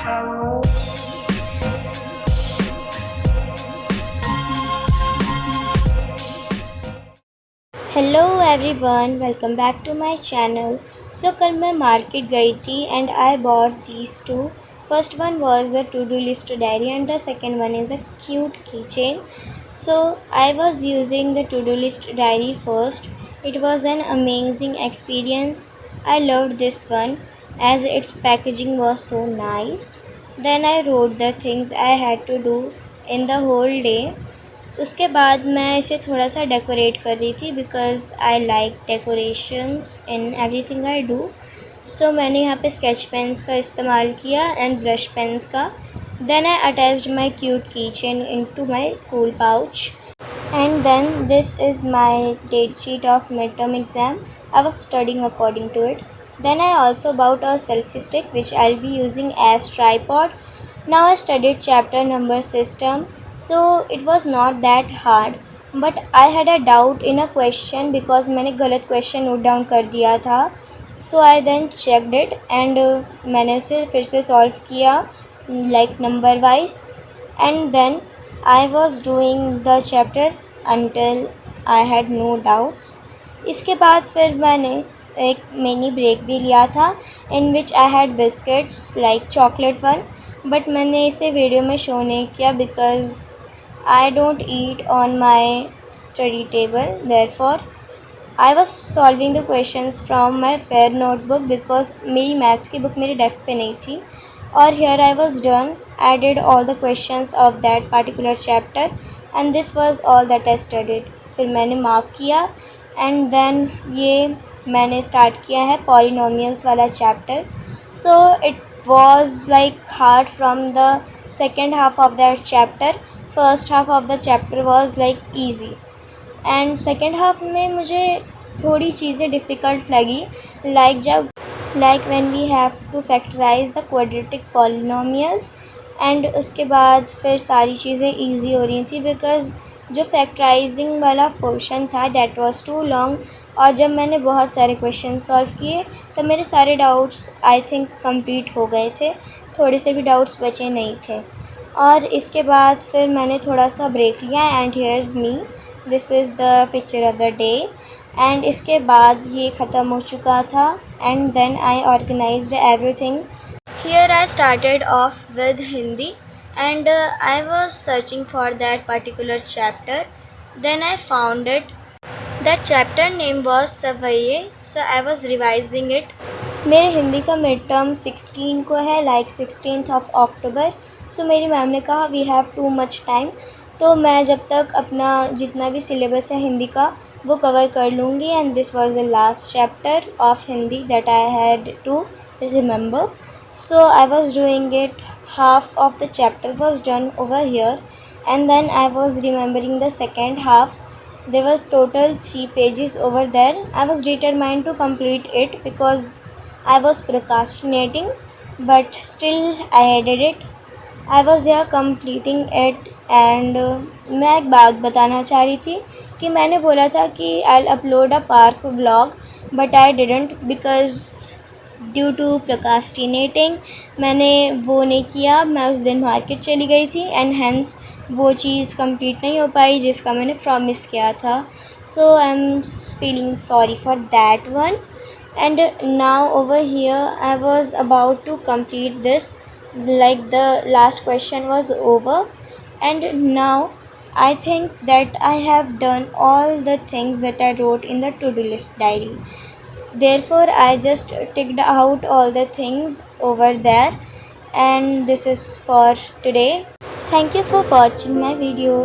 Hello everyone, welcome back to my channel. So कल मैं market गई थी and I bought these two. First one was the to do list diary and the second one is a cute keychain. So I was using the to do list diary first. It was an amazing experience. I loved this one as its packaging was so nice. Then I wrote the things I had to do in the whole day. उसके बाद मैं इसे थोड़ा सा decorate कर रही थी because I like decorations in everything I do. So मैंने यहाँ पे स्केच पेन्स का इस्तेमाल किया एंड ब्रश पेन्स का। Then I attached my cute keychain into my school pouch. And then this is my date sheet of midterm exam. I was studying according to it. Then I also bought a selfie stick which I'll be using as tripod. Now I studied chapter number system, so it was not that hard. But I had a doubt in a question because मैंने गलत question note down कर दिया था. So I then checked it and मैंने उसे फिर से solve किया like number wise. And then I was doing the chapter until I had no doubts. इसके बाद फिर मैंने एक मिनी ब्रेक भी लिया था in which I had biscuits like chocolate one, but मैंने इसे वीडियो में शो नहीं किया because I don't eat on my study table. Therefore I was solving the questions from my fair notebook because मेरी maths की book मेरे desk पे नहीं थी। और here I was done. I did all the questions of that particular chapter and this was all that I studied. फिर मैंने mark किया and then ये मैंने स्टार्ट किया है पॉलिनोमियल्स वाला chapter. So it was like hard from the second half of that chapter. First half of the chapter was like easy and second half में मुझे थोड़ी चीज़ें डिफ़िकल्ट लगी like when we have to factorize the quadratic polynomials and उसके बाद फिर सारी चीज़ें easy हो रही थी because जो factorizing वाला पोर्शन था that was too long. और जब मैंने बहुत सारे क्वेश्चन सॉल्व किए तो मेरे सारे डाउट्स आई थिंक कंप्लीट हो गए थे, थोड़े से भी डाउट्स बचे नहीं थे। और इसके बाद फिर मैंने थोड़ा सा ब्रेक लिया and here's me, this is the picture of the day. And इसके बाद ये ख़त्म हो चुका था and then I organised everything. Here I started off with Hindi and I was searching for that particular chapter. Then I found it. That chapter name was सवैये, so I was revising it. मेरे हिंदी का mid term 16 को है like 16th of October. So मेरी ma'am ने कहा we have too much time. तो मैं जब तक अपना जितना भी सिलेबस है हिंदी का वो कवर कर लूँगी and this was the last chapter of Hindi that I had to remember. So I was doing it, half of the chapter was done over here and then I was remembering the second half. There were total 3 pages over there. I was determined to complete it because I was procrastinating, but still I did it. I was here completing it and मैं एक बात बताना चाह रही थी कि मैंने बोला था कि I'll upload a park vlog but I didn't because due to procrastinating मैंने वो नहीं किया। मैं उस दिन मार्केट चली गई थी एंड हैंस वो चीज़ कंप्लीट नहीं हो पाई जिसका मैंने प्रॉमिस किया था. So I am feeling sorry for that one. And now over here I was about to complete this, like the last question was over and now I think that I have done all the things that I wrote in the to-do list diary. Therefore I just ticked out all the things over there and this is for today. Thank you for watching my video.